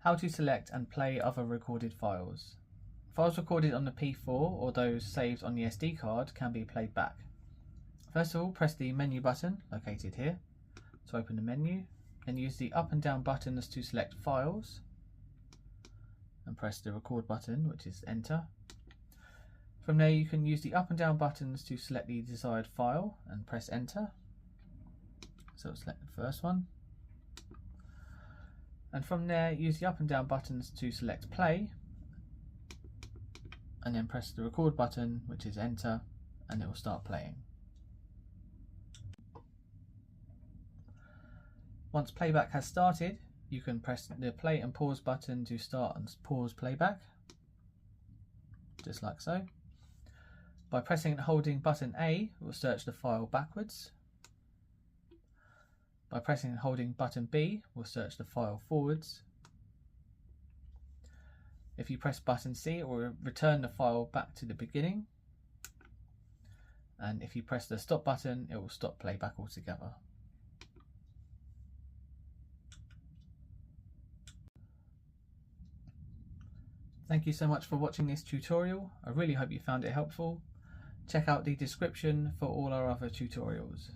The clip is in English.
How to select and play other recorded files. Files recorded on the P4 or those saved on the SD card can be played back. First of all, press the menu button located here to open the menu, then use the up and down buttons to select files and press the record button, which is enter. From there you can use the up and down buttons to select the desired file and press enter. So select the first one. And from there use the up and down buttons to select play and then press the record button, which is enter, and it will start playing. Once playback has started, you can press the play and pause button to start and pause playback, just like so. By pressing and holding button A, it will search the file backwards. By pressing and holding button B, we'll search the file forwards. If you press button C, it will return the file back to the beginning. And if you press the stop button, it will stop playback altogether. Thank you so much for watching this tutorial. I really hope you found it helpful. Check out the description for all our other tutorials.